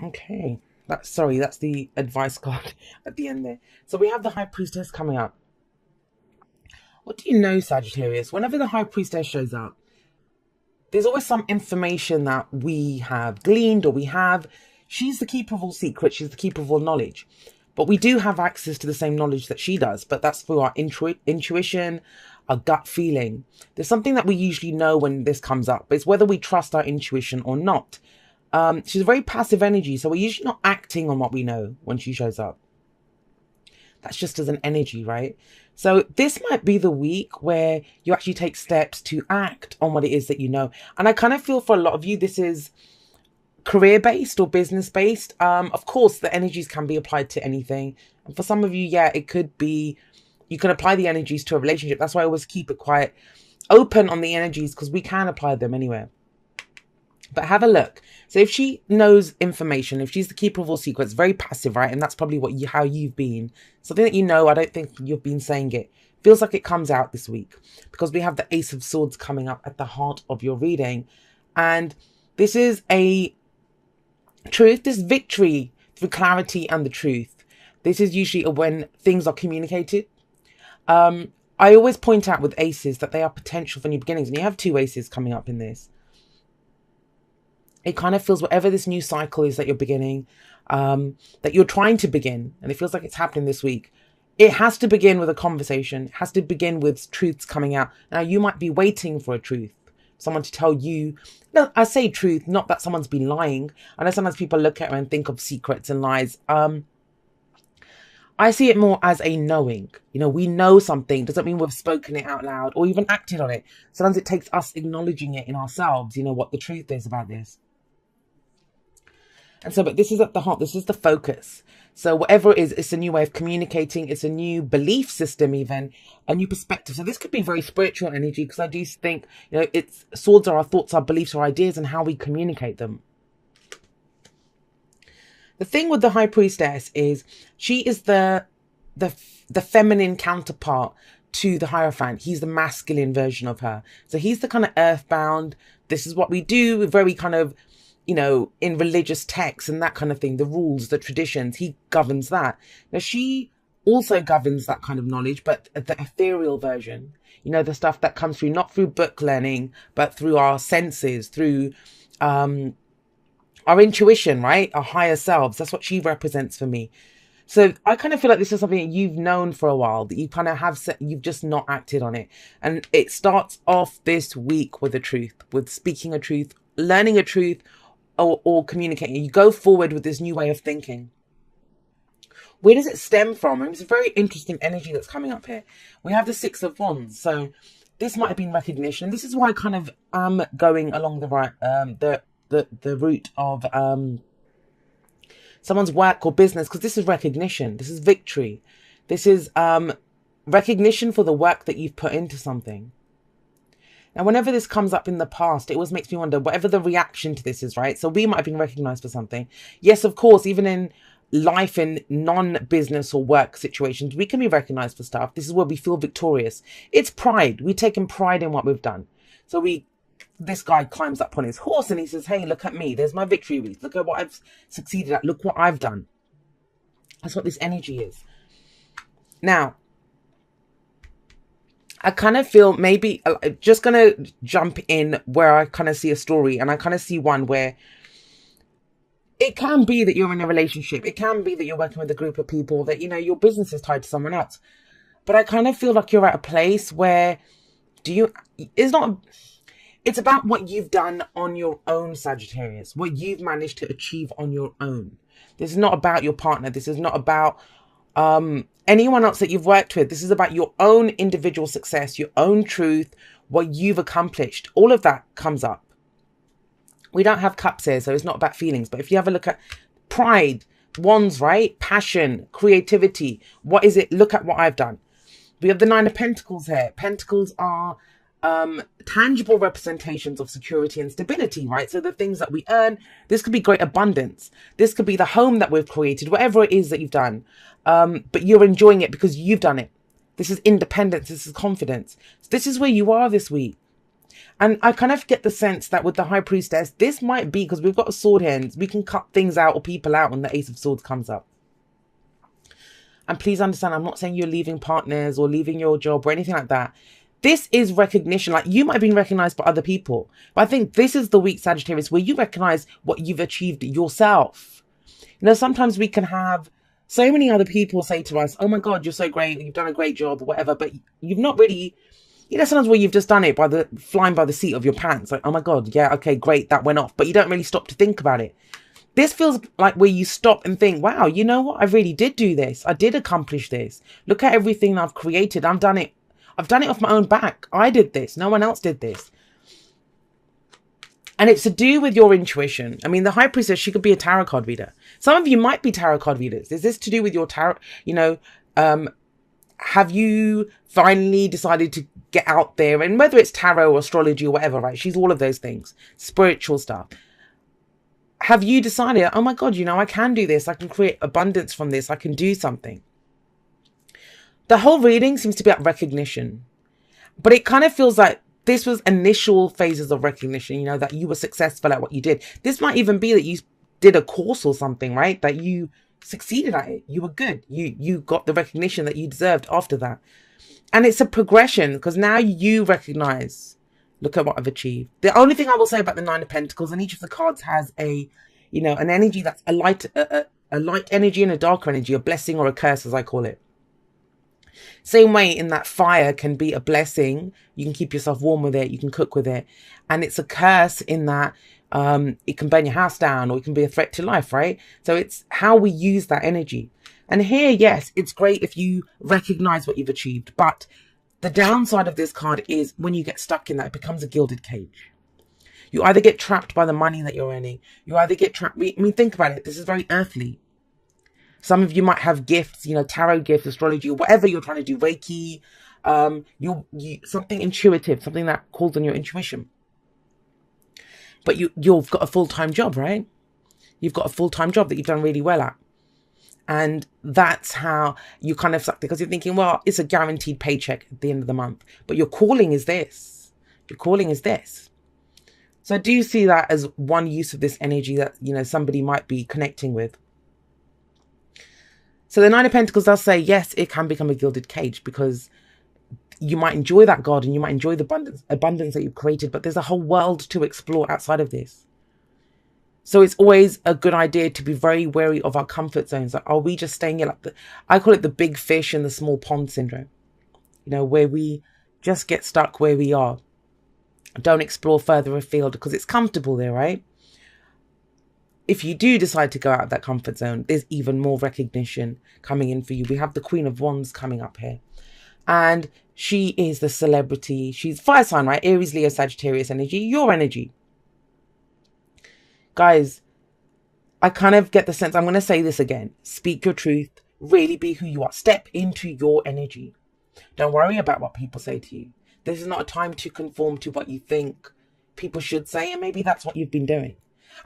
Okay. That's the advice card at the end there. So we have the High Priestess coming up. What do you know, Sagittarius? Whenever the High Priestess shows up, there's always some information that we have gleaned or we have. She's the keeper of all secrets. She's the keeper of all knowledge. But we do have access to the same knowledge that she does. But that's through our intuition, our gut feeling. There's something that we usually know when this comes up. It's whether we trust our intuition or not. She's a very passive energy. So we're usually not acting on what we know when she shows up. That's just as an energy, right? So this might be the week where you actually take steps to act on what it is that you know. And I kind of feel for a lot of you, this is career-based or business-based. Of course, the energies can be applied to anything. And for some of you, yeah, it could be, you can apply the energies to a relationship. That's why I always keep it quite open on the energies, because we can apply them anywhere. But have a look. So if she knows information, if she's the keeper of all secrets, very passive, right? And that's probably what how you've been. Something that you know, I don't think you've been saying it. Feels like it comes out this week because we have the Ace of Swords coming up at the heart of your reading. And this is a truth, this victory through clarity and the truth. This is usually when things are communicated. I always point out with aces that they are potential for new beginnings. And you have two aces coming up in this. It kind of feels whatever this new cycle is that you're beginning, that you're trying to begin, and it feels like it's happening this week. It has to begin with a conversation. It has to begin with truths coming out. Now, you might be waiting for a truth, someone to tell you. No, I say truth, not that someone's been lying. I know sometimes people look at it and think of secrets and lies. I see it more as a knowing. You know, we know something. Doesn't mean we've spoken it out loud or even acted on it. Sometimes it takes us acknowledging it in ourselves, you know, what the truth is about this. And so, but this is at the heart, this is the focus. So whatever it is, it's a new way of communicating. It's a new belief system, even a new perspective. So this could be very spiritual energy, because I do think, you know, it's swords are our thoughts, our beliefs, our ideas, and how we communicate them. The thing with the High Priestess is she is the feminine counterpart to the Hierophant. He's the masculine version of her. So he's the kind of earthbound. This is what we do. Very kind of, you know, in religious texts and that kind of thing, the rules, the traditions, he governs that. Now, she also governs that kind of knowledge, but the ethereal version, you know, the stuff that comes through, not through book learning, but through our senses, through our intuition, right? Our higher selves. That's what she represents for me. So I kind of feel like this is something that you've known for a while, that you kind of have, you've just not acted on it. And it starts off this week with a truth, with speaking a truth, learning a truth, or communicating. You go forward with this new way of thinking. Where does it stem from? It's a very interesting energy that's coming up here. We have the Six of Wands. So this might have been recognition. This is why I kind of am going along the right, the route of someone's work or business, because this is recognition. This is victory. This is recognition for the work that you've put into something. Now, whenever this comes up in the past, it always makes me wonder, whatever the reaction to this is, right? So we might have been recognized for something. Yes, of course, even in life in non-business or work situations, we can be recognized for stuff. This is where we feel victorious. It's pride. We've taken pride in what we've done. So this guy climbs up on his horse and he says, hey, look at me. There's my victory wreath. Look at what I've succeeded at. Look what I've done. That's what this energy is. Now, I kind of feel maybe just going to jump in where I kind of see a story, and I kind of see one where it can be that you're in a relationship. It can be that you're working with a group of people, that, you know, your business is tied to someone else. But I kind of feel like you're at a place where it's about what you've done on your own, Sagittarius, what you've managed to achieve on your own. This is not about your partner. This is not about anyone else that you've worked with. This is about your own individual success, your own truth, what you've accomplished. All of that comes up. We don't have cups here, so it's not about feelings. But if you have a look at pride, wands, right? Passion, creativity. What is it? Look at what I've done. We have the Nine of Pentacles here. Pentacles are tangible representations of security and stability, right? So the things that we earn, this could be great abundance. This could be the home that we've created, whatever it is that you've done. But you're enjoying it because you've done it. This is independence. This is confidence. So this is where you are this week. And I kind of get the sense that with the High Priestess, this might be because we've got a sword here and we can cut things out or people out when the Ace of Swords comes up. And please understand, I'm not saying you're leaving partners or leaving your job or anything like that. This is recognition. Like, you might have been recognized by other people. But I think this is the week, Sagittarius, where you recognize what you've achieved yourself. You know, sometimes we can have so many other people say to us, oh my God, you're so great. You've done a great job or whatever. But you've not really, you know, sometimes where you've just done it by the flying by the seat of your pants. Like, oh my God, yeah, okay, great. That went off. But you don't really stop to think about it. This feels like where you stop and think, wow, you know what? I really did do this. I did accomplish this. Look at everything I've created. I've done it off my own back. I did this. No one else did this. And it's to do with your intuition. I mean, the High Priestess, she could be a tarot card reader. Some of you might be tarot card readers. Is this to do with your tarot? You know, have you finally decided to get out there? And whether it's tarot or astrology or whatever, right? She's all of those things. Spiritual stuff. Have you decided, oh my God, you know, I can do this. I can create abundance from this. I can do something. The whole reading seems to be about recognition. But it kind of feels like this was initial phases of recognition, you know, that you were successful at what you did. This might even be that you did a course or something, right? That you succeeded at it. You were good. You got the recognition that you deserved after that. And it's a progression because now you recognize, look at what I've achieved. The only thing I will say about the Nine of Pentacles, and each of the cards has a, you know, an energy that's a light energy and a darker energy, a blessing or a curse, as I call it. Same way in that fire can be a blessing. You can keep yourself warm with it. You can cook with it. And it's a curse in that it can burn your house down or it can be a threat to life, right? So it's how we use that energy. And here, yes, it's great if you recognize what you've achieved. But the downside of this card is when you get stuck in that, it becomes a gilded cage. You either get trapped by the money that you're earning. You either get trapped. I mean, think about it. This is very earthly. Some of you might have gifts, you know, tarot gifts, astrology, or whatever you're trying to do, Reiki, something intuitive, something that calls on your intuition. But you've got a full-time job, right? You've got a full-time job that you've done really well at. And that's how you kind of suck, because you're thinking, well, it's a guaranteed paycheck at the end of the month. But your calling is this. Your calling is this. So I do see that as one use of this energy that, you know, somebody might be connecting with. So the Nine of Pentacles does say, yes, it can become a gilded cage because you might enjoy that God and you might enjoy the abundance that you've created, but there's a whole world to explore outside of this. So it's always a good idea to be very wary of our comfort zones. Like, are we just staying in, like, I call it the big fish in the small pond syndrome, you know, where we just get stuck where we are. Don't explore further afield because it's comfortable there, right? If you do decide to go out of that comfort zone, there's even more recognition coming in for you. We have the Queen of Wands coming up here. And she is the celebrity. She's fire sign, right? Aries, Leo, Sagittarius energy. Your energy. Guys, I kind of get the sense, I'm going to say this again. Speak your truth. Really be who you are. Step into your energy. Don't worry about what people say to you. This is not a time to conform to what you think people should say. And maybe that's what you've been doing.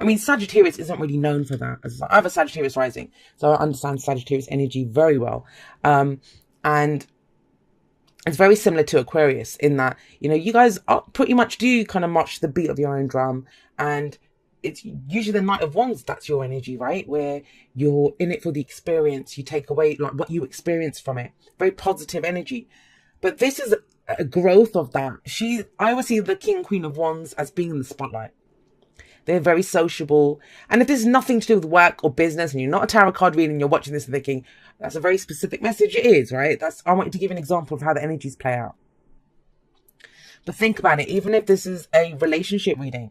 I mean, Sagittarius isn't really known for that. I have a Sagittarius rising, so I understand Sagittarius energy very well. And it's very similar to Aquarius in that, you know, you guys pretty much do kind of march to the beat of your own drum. And it's usually the Knight of Wands, that's your energy, right? Where you're in it for the experience. You take away like what you experience from it. Very positive energy. But this is a growth of that. I always see the King, Queen of Wands as being in the spotlight. They're very sociable. And if there's nothing to do with work or business and you're not a tarot card reader and you're watching this and thinking, that's a very specific message, it is, right? I want you to give an example of how the energies play out. But think about it. Even if this is a relationship reading,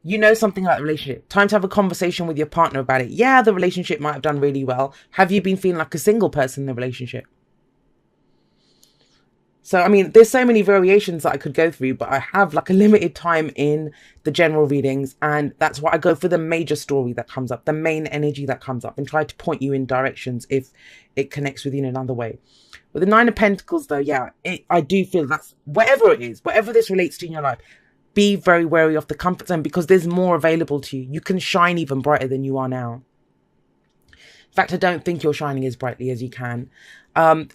you know something about the relationship. Time to have a conversation with your partner about it. Yeah, the relationship might have done really well. Have you been feeling like a single person in the relationship? So, I mean, there's so many variations that I could go through, but I have like a limited time in the general readings. And that's why I go for the major story that comes up, the main energy that comes up, and try to point you in directions if it connects with you in another way. With the Nine of Pentacles, though, yeah, I do feel that's whatever it is, whatever this relates to in your life, be very wary of the comfort zone because there's more available to you. You can shine even brighter than you are now. In fact, I don't think you're shining as brightly as you can.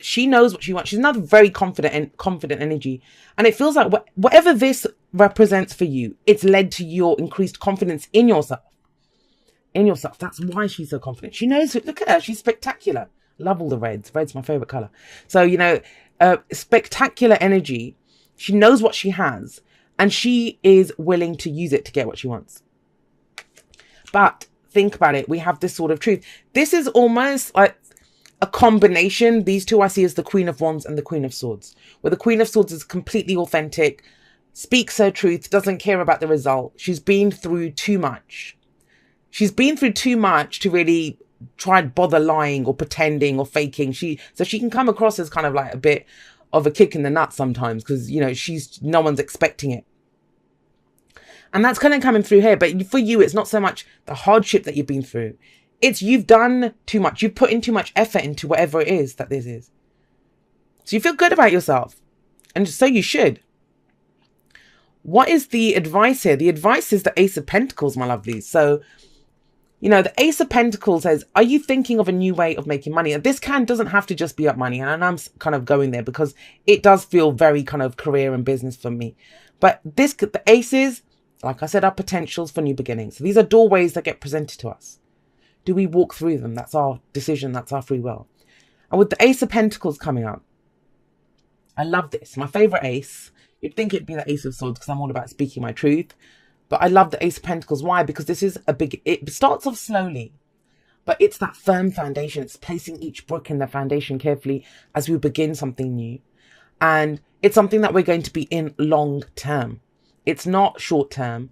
She knows what she wants. She's another very confident energy. And it feels like whatever this represents for you, it's led to your increased confidence in yourself. That's why she's so confident. She knows it. Look at her. She's spectacular. Love all the reds. Red's my favorite color. So, you know, spectacular energy. She knows what she has and she is willing to use it to get what she wants. But think about it. We have this sort of truth. This is almost like a combination. These two I see as the Queen of Wands and the Queen of Swords, where the Queen of Swords is completely authentic, speaks her truth, doesn't care about the result. She's been through too much. She's been through too much to really try and bother lying or pretending or faking. So she can come across as kind of like a bit of a kick in the nuts sometimes, because, you know, no one's expecting it. And that's kind of coming through here. But for you, it's not so much the hardship that you've been through. It's you've done too much. You've put in too much effort into whatever it is that this is. So you feel good about yourself. And so you should. What is the advice here? The advice is the Ace of Pentacles, my lovelies. So, you know, the Ace of Pentacles says, are you thinking of a new way of making money? And this doesn't have to just be up money. And I'm kind of going there because it does feel very kind of career and business for me. But the aces, like I said, are potentials for new beginnings. So these are doorways that get presented to us. Do we walk through them? That's our decision. That's our free will. And with the Ace of Pentacles coming up, I love this. My favorite ace. You'd think it'd be the Ace of Swords because I'm all about speaking my truth. But I love the Ace of Pentacles. Why? Because this is it starts off slowly, but it's that firm foundation. It's placing each brick in the foundation carefully as we begin something new. And it's something that we're going to be in long term. It's not short term.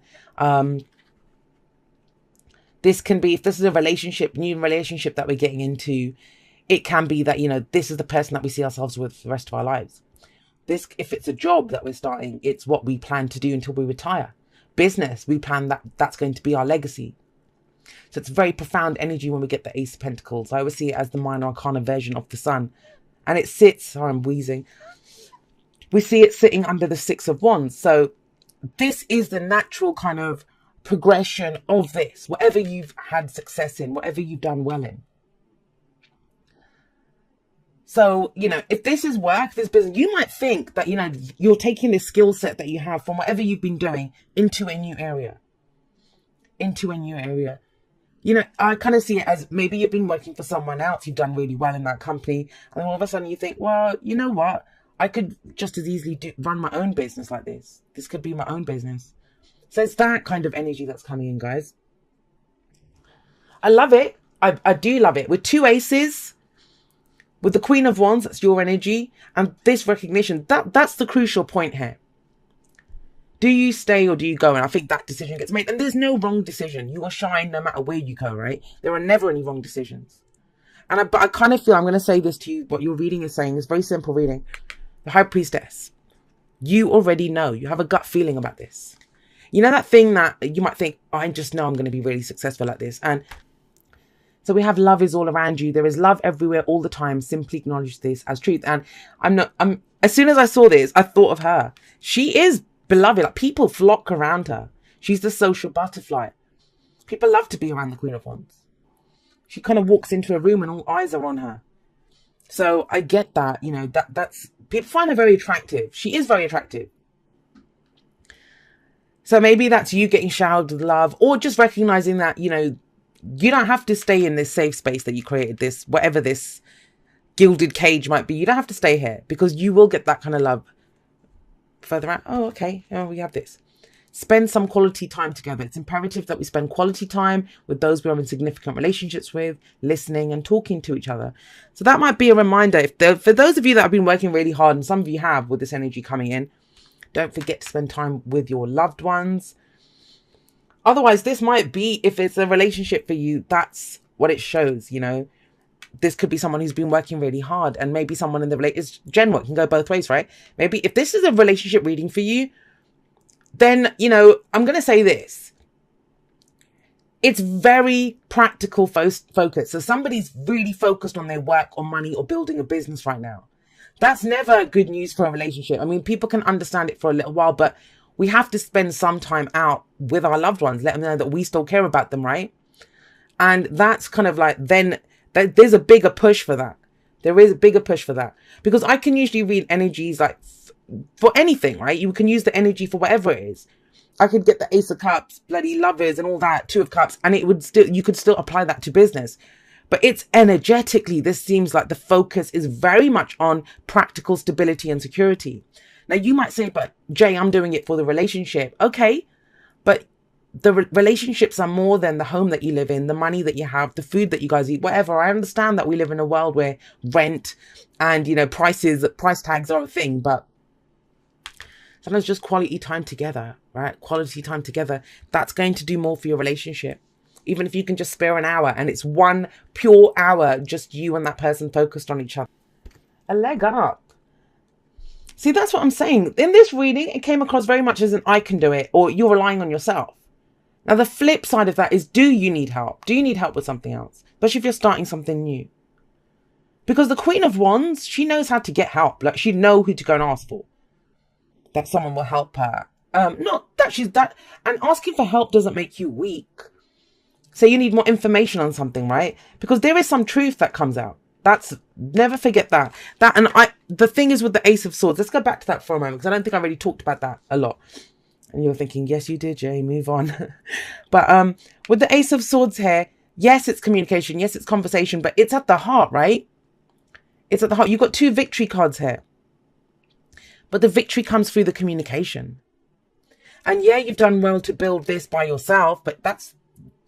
This can be, if this is a relationship, new relationship that we're getting into, it can be that, you know, this is the person that we see ourselves with for the rest of our lives. This, if it's a job that we're starting, it's what we plan to do until we retire. Business, we plan that's going to be our legacy. So it's very profound energy when we get the Ace of Pentacles. I always see it as the minor arcana version of the sun. And it sits, sorry, I'm wheezing. We see it sitting under the Six of Wands. So this is the natural kind of progression of this. Whatever you've had success in, whatever you've done well in. So, you know, if this is work, this business, you might think that, you know, you're taking this skill set that you have from whatever you've been doing into a new area. You know, I kind of see it as maybe you've been working for someone else. You've done really well in that company. And then all of a sudden you think, well, you know what? I could just as easily run my own business like this. This could be my own business. So it's that kind of energy that's coming in, guys. I love it. I do love it. With two aces, with the Queen of Wands, that's your energy. And this recognition, that's the crucial point here. Do you stay or do you go? And I think that decision gets made. And there's no wrong decision. You will shine no matter where you go, right? There are never any wrong decisions. But I kind of feel, I'm going to say this to you, what your reading is saying is very simple reading. The High Priestess. You already know. You have a gut feeling about this. You know that thing that you might think, oh, I just know I'm going to be really successful at this. And so we have love is all around you. There is love everywhere all the time. Simply acknowledge this as truth. And as soon as I saw this, I thought of her. She is beloved. Like, people flock around her. She's the social butterfly. People love to be around the Queen of Wands. She kind of walks into a room and all eyes are on her. So I get that, you know, that's people find her very attractive. She is very attractive. So maybe that's you getting showered with love, or just recognizing that, you know, you don't have to stay in this safe space that you created, this, whatever this gilded cage might be. You don't have to stay here because you will get that kind of love further out. Oh, okay. Oh, we have this. Spend some quality time together. It's imperative that we spend quality time with those we are in significant relationships with, listening and talking to each other. So that might be a reminder. For those of you that have been working really hard, and some of you have with this energy coming in, don't forget to spend time with your loved ones. Otherwise, this might be, if it's a relationship for you, that's what it shows, you know. This could be someone who's been working really hard, and maybe someone in the relationship. It's general, it can go both ways, right? Maybe if this is a relationship reading for you, then, you know, I'm going to say this. It's very practical focus. So somebody's really focused on their work or money or building a business right now. That's never good news for a relationship. I mean, people can understand it for a little while, but we have to spend some time out with our loved ones, let them know that we still care about them, right? And that's kind of like, then there's a bigger push for that. There is a bigger push for that. Because I can usually read energies like for anything, right? You can use the energy for whatever it is. I could get the Ace of Cups, bloody Lovers and all that, Two of Cups, and it would still, you could still apply that to business. But it's energetically, this seems like the focus is very much on practical stability and security. Now you might say, but Jay, I'm doing it for the relationship. Okay, but the relationships are more than the home that you live in, the money that you have, the food that you guys eat, whatever. I understand that we live in a world where rent and, you know, price tags are a thing, but sometimes just quality time together, right? Quality time together, that's going to do more for your relationship. Even if you can just spare an hour and it's one pure hour, just you and that person focused on each other. A leg up. See, that's what I'm saying. In this reading, it came across very much as an I can do it, or you're relying on yourself. Now, the flip side of that is, do you need help? Do you need help with something else? Especially if you're starting something new. Because the Queen of Wands, she knows how to get help. Like, she'd know who to go and ask for. That someone will help her. Not that she's that. And asking for help doesn't make you weak. So you need more information on something, right? Because there is some truth that comes out. Never forget that. The thing is with the Ace of Swords, let's go back to that for a moment, because I don't think I really talked about that a lot. And you're thinking, yes, you did, Jay, move on. But with the Ace of Swords here, yes, it's communication. Yes, it's conversation, but it's at the heart, right? It's at the heart. You've got 2 victory cards here. But the victory comes through the communication. And yeah, you've done well to build this by yourself, but that's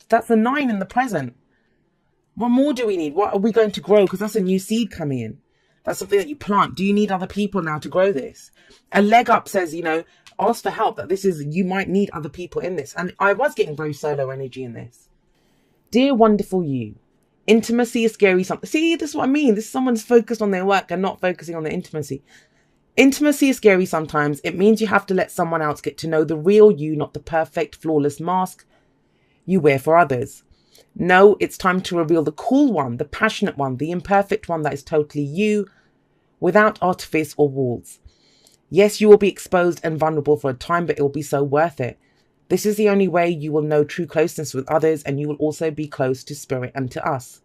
the 9 in the present. What more do we need? What are we going to grow? Because that's a new seed coming in. That's something that you plant. Do you need other people now to grow this? A leg up says, you know, ask for help. That you might need other people in this. And I was getting very solo energy in this. Dear wonderful you, intimacy is scary. See, this is what I mean. This is someone's focused on their work and not focusing on their intimacy. Intimacy is scary sometimes. It means you have to let someone else get to know the real you, not the perfect, flawless mask you wear for others. No, it's time to reveal the cool one, the passionate one, the imperfect one that is totally you, without artifice or walls. Yes, you will be exposed and vulnerable for a time, but it will be so worth it. This is the only way you will know true closeness with others, and you will also be close to spirit and to us.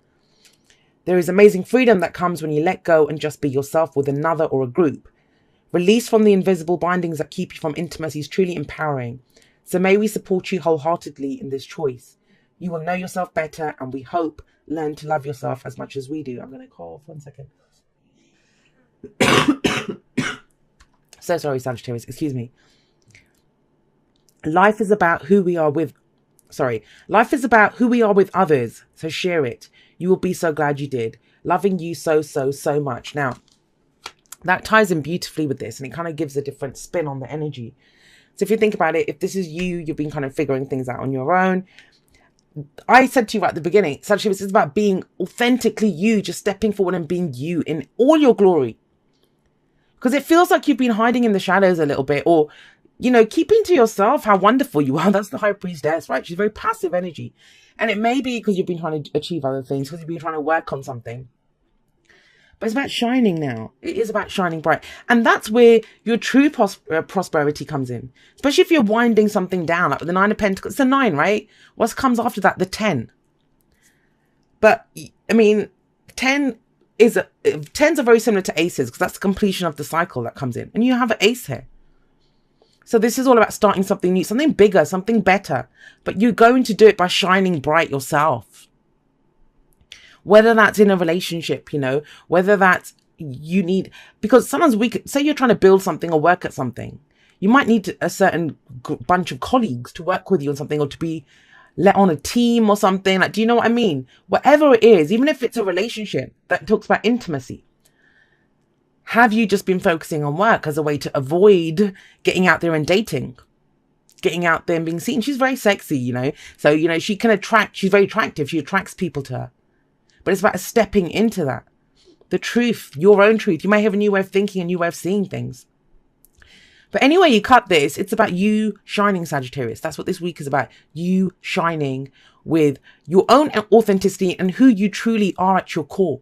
There is amazing freedom that comes when you let go and just be yourself with another or a group. Release from the invisible bindings that keep you from intimacy is truly empowering. So may we support you wholeheartedly in this choice. You will know yourself better, and we hope learn to love yourself as much as we do. I'm going to cough 1 second. So sorry, Sagittarius, excuse me. Life is about who we are with others. So share it. You will be so glad you did. Loving you so much. Now, that ties in beautifully with this, and it kind of gives a different spin on the energy. So if you think about it, if this is you've been kind of figuring things out on your own. I said to you right at the beginning, Sagittarius, it's about being authentically you, just stepping forward and being you in all your glory. Because it feels like you've been hiding in the shadows a little bit, or, you know, keeping to yourself how wonderful you are. That's the High Priestess, right? She's very passive energy. And it may be because you've been trying to achieve other things, because you've been trying to work on something. But it's about shining now. It is about shining bright. And that's where your true prosperity comes in. Especially if you're winding something down, like with the 9 of Pentacles. It's the 9, right? What comes after that? The 10. But, I mean, 10s are very similar to aces, because that's the completion of the cycle that comes in. And you have an ace here. So this is all about starting something new, something bigger, something better. But you're going to do it by shining bright yourself. Whether that's in a relationship, you know, whether that's because sometimes say you're trying to build something or work at something. You might need a certain bunch of colleagues to work with you on something, or to be let on a team or something. Like, do you know what I mean? Whatever it is, even if it's a relationship that talks about intimacy. Have you just been focusing on work as a way to avoid getting out there and dating? Getting out there and being seen. She's very sexy, you know. So, you know, she's very attractive. She attracts people to her. But it's about stepping into that. The truth, your own truth. You may have a new way of thinking, a new way of seeing things. But anyway, you cut this, it's about you shining, Sagittarius. That's what this week is about. You shining with your own authenticity and who you truly are at your core.